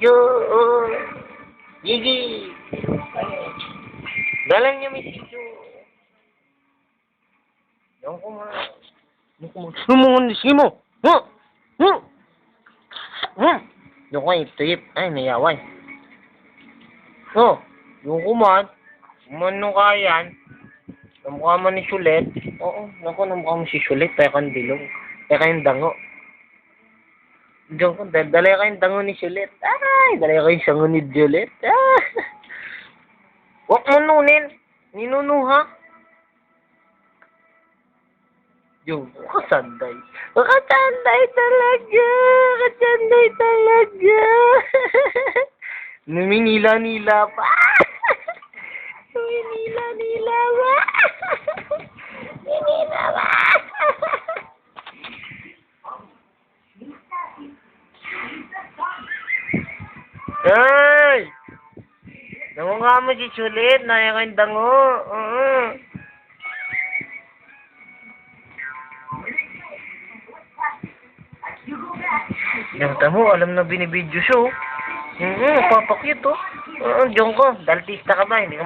video. Oh. Gigi. Dalan niya may video. Yung ko ma. Yung ko ma. Sumungon ni Simo. Huh? Huh? Huh? Yung ko ay trip. Ay, nayaway. Oh. Yung ko man. Mano kayan. Namukha man ni Sulit. Oo. Naku, namukha mo si Sulit. Kaya kang dilong. Kaya kayong dango. Diyan ko, dala kayong dango ni Sulit. Ay, dala kayong sango ni Juliet. Ah. Huwag mo nunin. Ninunuha. Yung, kasanday. Kasanday talaga. Kasanday talaga. Numinila-nila pa. Numinila-nila pa. Numinila pa. Ay! Namukha mo si Sulit. Naya kayong dango. Yung tamo, alam na binibidyo siya, oh. Papakyut, oh. Diyan ko, daltista ka ba? Hindi ka